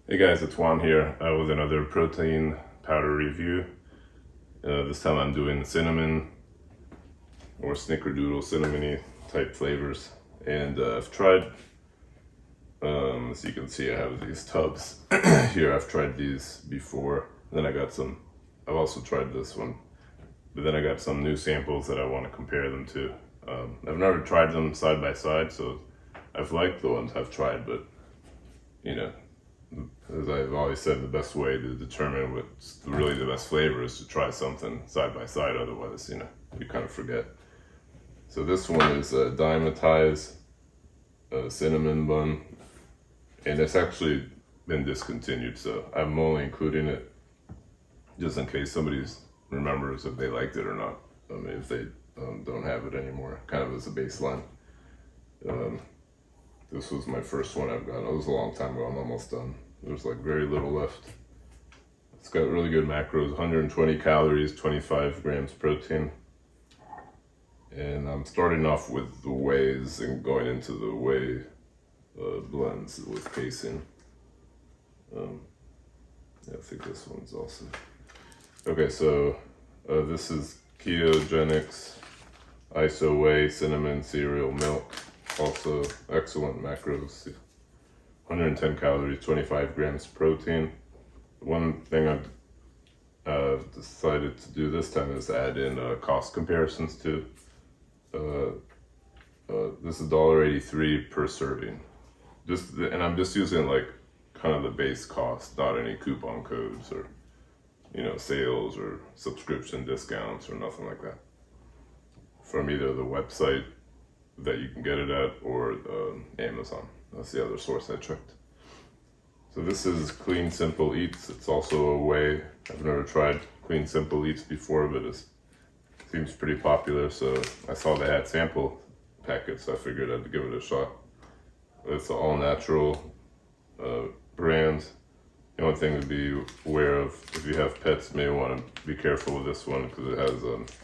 Hey guys, it's Juan here with another protein powder review. This time I'm doing cinnamon or Snickerdoodle cinnamony type flavors. And I've tried, as you can see, I have these tubs here. I've tried these before. Then I got some, I've also tried this one. But then I got some new samples that I want to compare them to. I've never tried them side by side, so I've liked the ones I've tried, but you know, as I've always said, the best way to determine what's really the best flavor is to try something side by side. Otherwise, you kind of forget. So this one is a Dymatize cinnamon bun, and it's actually been discontinued. So I'm only including it just in case somebody remembers if they liked it or not. If they don't have it anymore, kind of as a baseline. This was my first one I've gotten. It was a long time ago. I'm almost done. There's like very little left. It's got really good macros, 120 calories, 25 grams protein. And I'm starting off with the Wheys and going into the Whey blends with casein. Yeah, I think this one's also. Okay, so this is Ketogenics, ISO Whey, cinnamon, cereal, milk. Also excellent macros, 110 calories, 25 grams protein. One thing I've decided to do this time is add in cost comparisons too. This is $1.83 per serving. And I'm just using like kind of the base cost, not any coupon codes or sales or subscription discounts or nothing like that. From either the website that you can get it at or Amazon. That's the other source I checked. So this is Clean Simple Eats. It's also a Whey. I've never tried Clean Simple Eats before, but it seems pretty popular. So I saw they had sample packets, so I figured I'd give it a shot. It's an all natural brand. The only thing to be aware of, if you have pets, you may want to be careful with this one because it has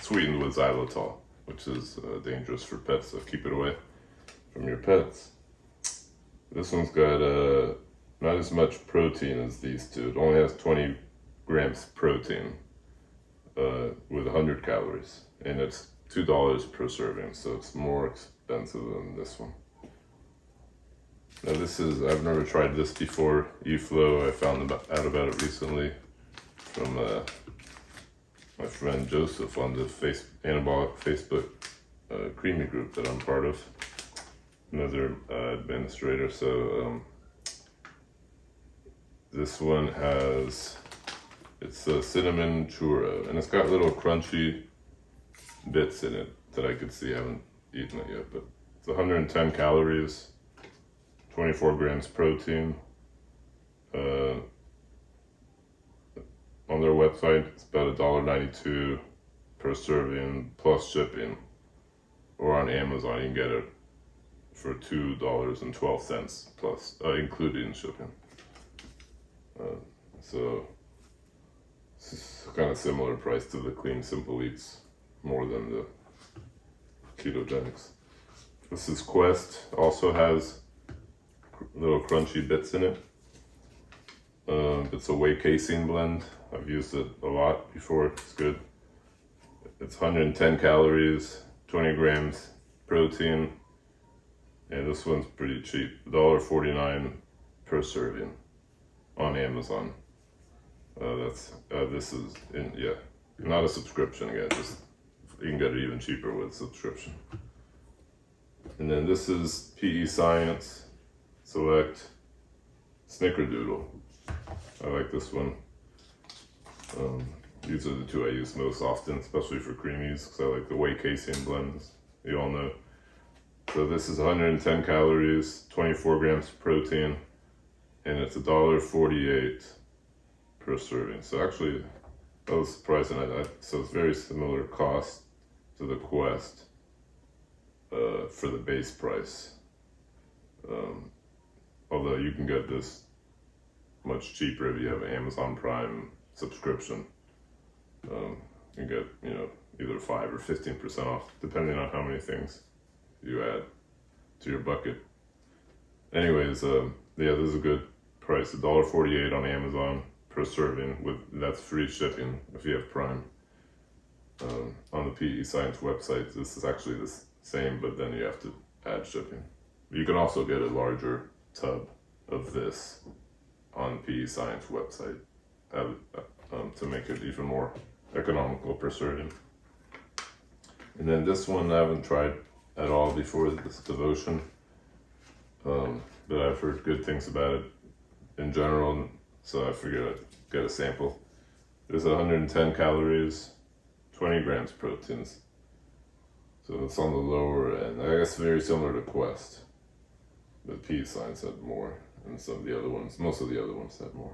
sweetened with xylitol, which is dangerous for pets, so keep it away from your pets. This one's got not as much protein as these two. It only has 20 grams protein with 100 calories, and it's $2 per serving, so it's more expensive than this one. Now I've never tried this before, EFlow. I found out about it recently from my friend Joseph on the Anabolic Facebook creamy group that I'm part of, another administrator. So this one it's a cinnamon churro, and it's got little crunchy bits in it that I could see. I haven't eaten it yet, but it's 110 calories, 24 grams protein. On their website, it's about $1.92 per serving plus shipping. Or on Amazon, you can get it for $2.12 plus, including shipping. So it's kind of similar price to the Clean Simple Eats, more than the Ketogenics. This is Quest, also has little crunchy bits in it. It's a Whey casein blend. I've used it a lot before. It's good. It's 110 calories, 20 grams protein, and this one's pretty cheap, $1.49 per serving on Amazon. This is not a subscription again. Just you can get it even cheaper with subscription. And then this is PE Science Select Snickerdoodle. I like this one. These are the two I use most often, especially for creamies, because I like the Whey casein blends, you all know. So this is 110 calories, 24 grams of protein, and it's $1.48 per serving. So actually, that was surprising. So it's very similar cost to the Quest for the base price. Although you can get this much cheaper if you have an Amazon Prime subscription. You get either 5 or 15% off, depending on how many things you add to your bucket. Anyways, yeah, this is good. price $1.48 on Amazon per serving. That's free shipping if you have Prime. On the PE Science website, this is actually the same, but then you have to add shipping. You can also get a larger tub of this on PE Science website to make it even more economical per serving. And then this one I haven't tried at all before, this Devotion, but I've heard good things about it in general, so I figured I'd get a sample. There's 110 calories, 20 grams proteins, so it's on the lower end. I guess very similar to Quest, but PE Science had more, and some of the other ones, most of the other ones had more.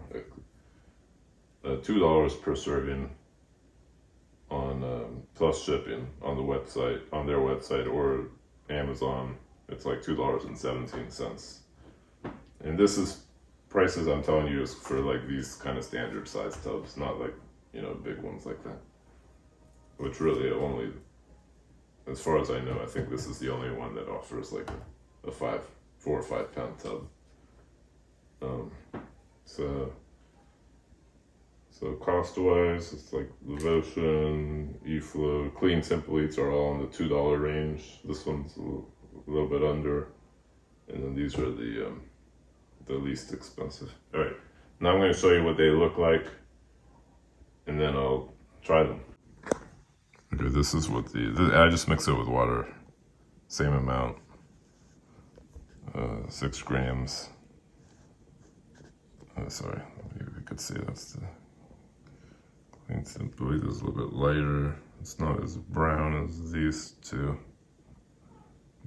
$2 per serving on plus shipping on the website, on their website or Amazon. It's like $2.17. And this is prices I'm telling you is for like these kind of standard size tubs, not like, you know, big ones like that. Which really only, as far as I know, I think this is the only one that offers like a 4 or 5 pound tub. So cost-wise, it's like Devotion, EFlow, Clean Simple Eats are all in the $2 range. This one's a little bit under, and then these are the least expensive. All right, now I'm going to show you what they look like, and then I'll try them. Okay, this is what I just mix it with water, same amount, 6 grams. Sorry, you could see that's the Clean Simple. This is a little bit lighter. It's not as brown as these two.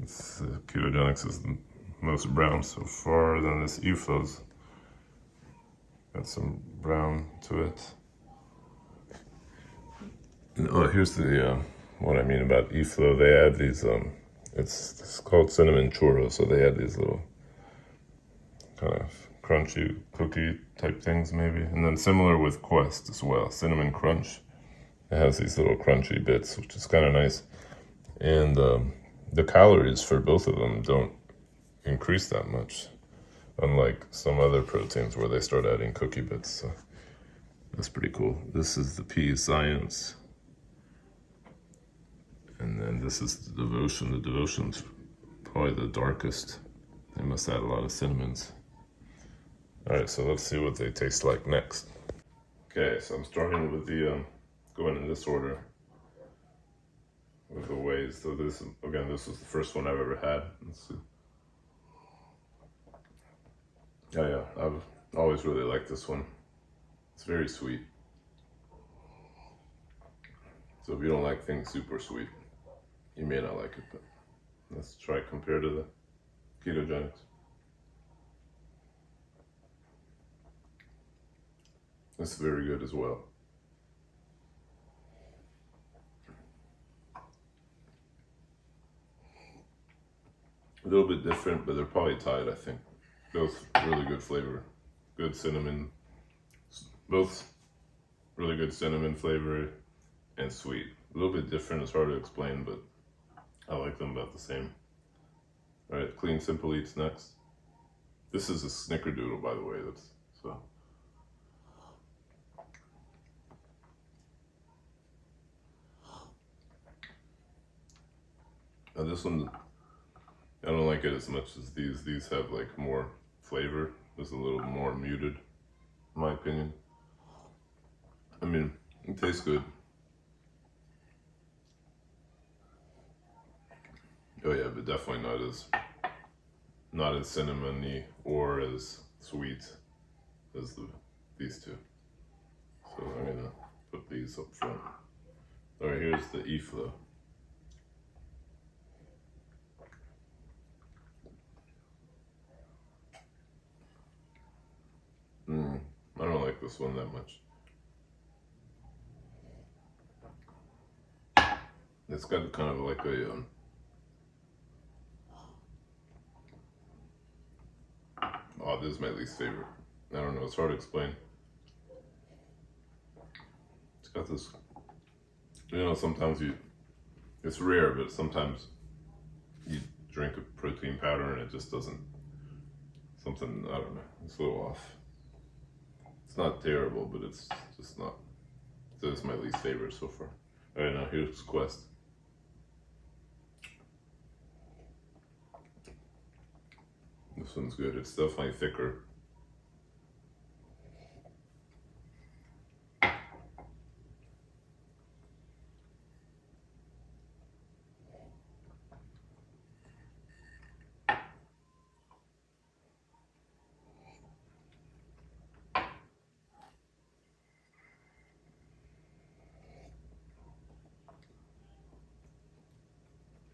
Ketogenics is the most brown so far. Then this EFlow's got some brown to it. Oh, here's the what I mean about EFlow. They add these it's called cinnamon churro, so they add these little kind of crunchy cookie type things maybe. And then similar with Quest as well, cinnamon crunch. It has these little crunchy bits, which is kind of nice. And the calories for both of them don't increase that much, unlike some other proteins where they start adding cookie bits. So that's pretty cool. This is the PE Science. And then this is the Devotion. The Devotion's probably the darkest. They must add a lot of cinnamons. All right, so let's see what they taste like next. Okay, so I'm starting with the, going in this order with the Whey. So this was the first one I've ever had. Let's see. Oh yeah, I've always really liked this one. It's very sweet. So if you don't like things super sweet, you may not like it, but let's try compare to the Ketogenics. It's very good as well. A little bit different, but they're probably tied, I think. Both really good flavor. Good cinnamon. Both really good cinnamon flavor and sweet. A little bit different, it's hard to explain, but I like them about the same. All right, Clean Simple Eats next. This is a Snickerdoodle, by the way. Now this one, I don't like it as much as these. These have like more flavor. This is a little more muted, in my opinion. I mean, it tastes good. Oh yeah, but definitely not as cinnamony or as sweet as these two. So I'm gonna put these up front. All right, here's the EFlow. I don't like this one that much. It's got kind of like a oh, this is my least favorite. I don't know, it's hard to explain. It's got this, you know, sometimes it's rare, but sometimes you drink a protein powder and it just doesn't, something, I don't know, it's a little off. It's not terrible, but it's just not. So it's my least favorite so far. All right, now here's Quest. This one's good. It's definitely thicker.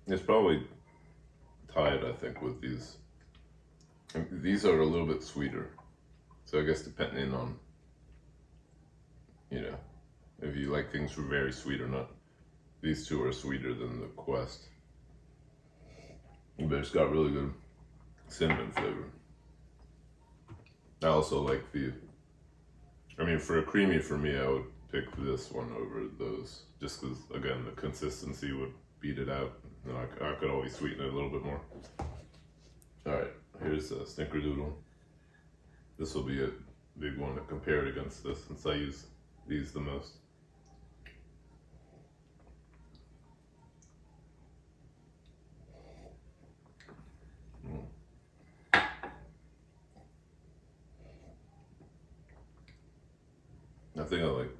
It's probably tied, I think, with these. And these are a little bit sweeter. So I guess depending on, you know, if you like things very sweet or not. These two are sweeter than the Quest. But it's got really good cinnamon flavor. I also like for a creamy, for me, I would pick this one over those. Just because, again, the consistency would beat it out. And I could always sweeten it a little bit more. Alright, here's a Snickerdoodle. This will be a big one to compare it against this, since I use these the most. I think I like.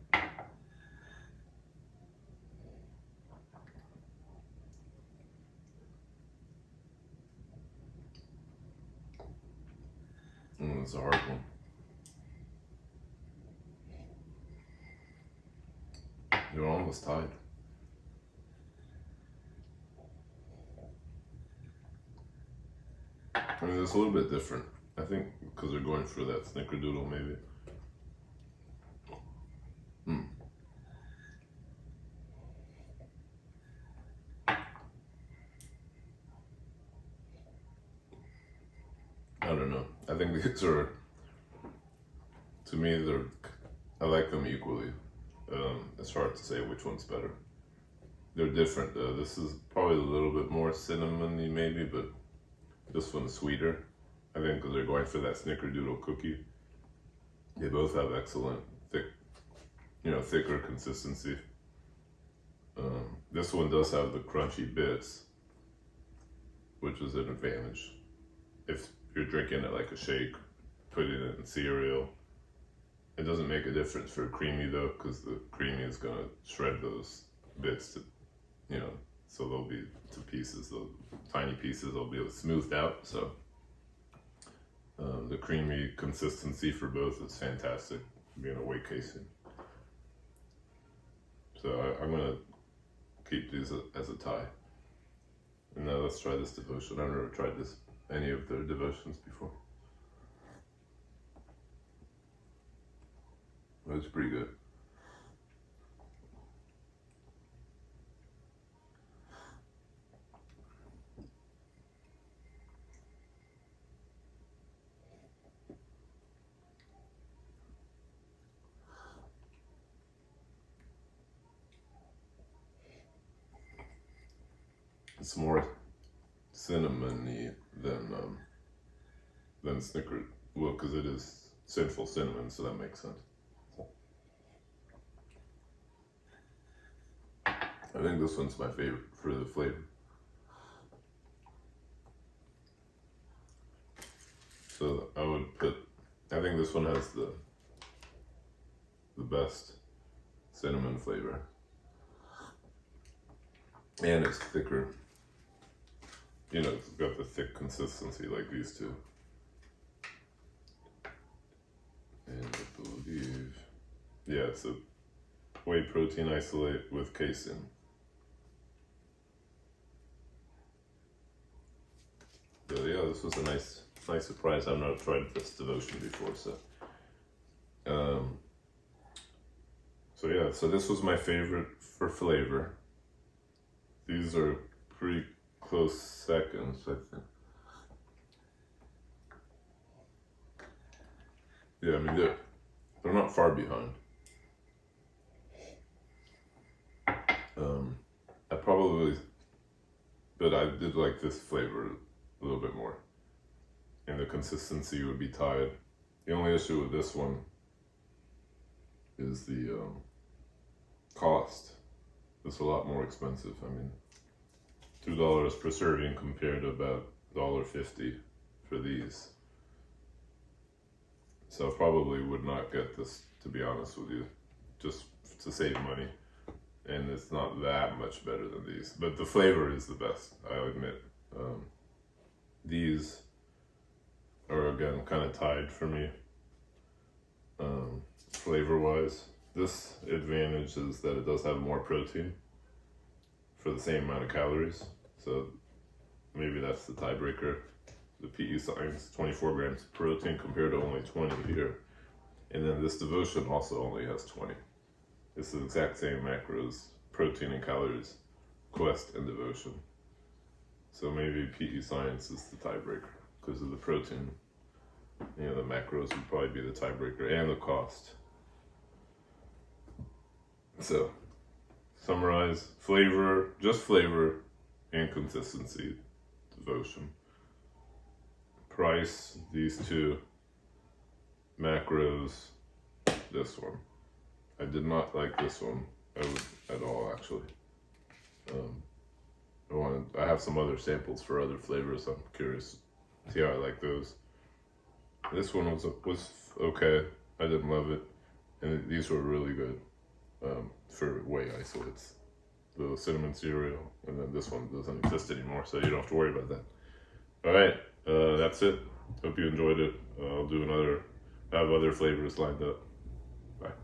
It's a hard one. You're almost tied. I mean, it's a little bit different. I think because they're going for that Snickerdoodle, maybe. I don't know. I think these are, to me, I like them equally. It's hard to say which one's better. They're different though. This is probably a little bit more cinnamony maybe, but this one's sweeter. I think because they're going for that Snickerdoodle cookie. They both have excellent thicker consistency. This one does have the crunchy bits, which is an advantage. If you're drinking it like a shake, putting it in cereal, it doesn't make a difference for creamy though, because the creamy is gonna shred those bits to, so they'll be to pieces, the tiny pieces will be smoothed out. So the creamy consistency for both is fantastic, being a Whey casing. So I'm gonna keep these as a tie. And now let's try this devotion. I've never tried any of their devotions before. It's pretty good. It's more cinnamony than Snicker. Well, because it is Sinful cinnamon, so that makes sense. I think this one's my favorite for the flavor. So I think this one has the best cinnamon flavor. And it's thicker. It's got the thick consistency like these two. And I believe, yeah, it's a whey protein isolate with casein. So yeah, this was a nice surprise. I've not tried this devotion before, so. So this was my favorite for flavor. These are pretty close seconds, I think. Yeah, I mean they're not far behind. But I did like this flavor a little bit more, and the consistency would be tied. The only issue with this one is the cost. It's a lot more expensive. I mean, $2 per serving compared to about $1.50 for these. So I probably would not get this, to be honest with you, just to save money. And it's not that much better than these, but the flavor is the best, I admit. These are again kind of tied for me, flavor wise. This advantage is that it does have more protein for the same amount of calories, so maybe that's the tiebreaker. The PE Science, 24 grams of protein compared to only 20 here. And then this Devotion also only has 20. It's the exact same macros, protein and calories, Quest and Devotion. So maybe PE Science is the tiebreaker because of the protein. You know, the macros would probably be the tiebreaker and the cost. So, summarize, flavor, just flavor and consistency, Devotion. Price, these two. Macros, this one. I did not like this one at all, actually. I have some other samples for other flavors. I'm curious to see how I like those. This one was okay. I didn't love it, and these were really good for Whey isolates. The cinnamon cereal, and then this one doesn't exist anymore, so you don't have to worry about that. All right, that's it. Hope you enjoyed it. I'll do another. I have other flavors lined up. Bye.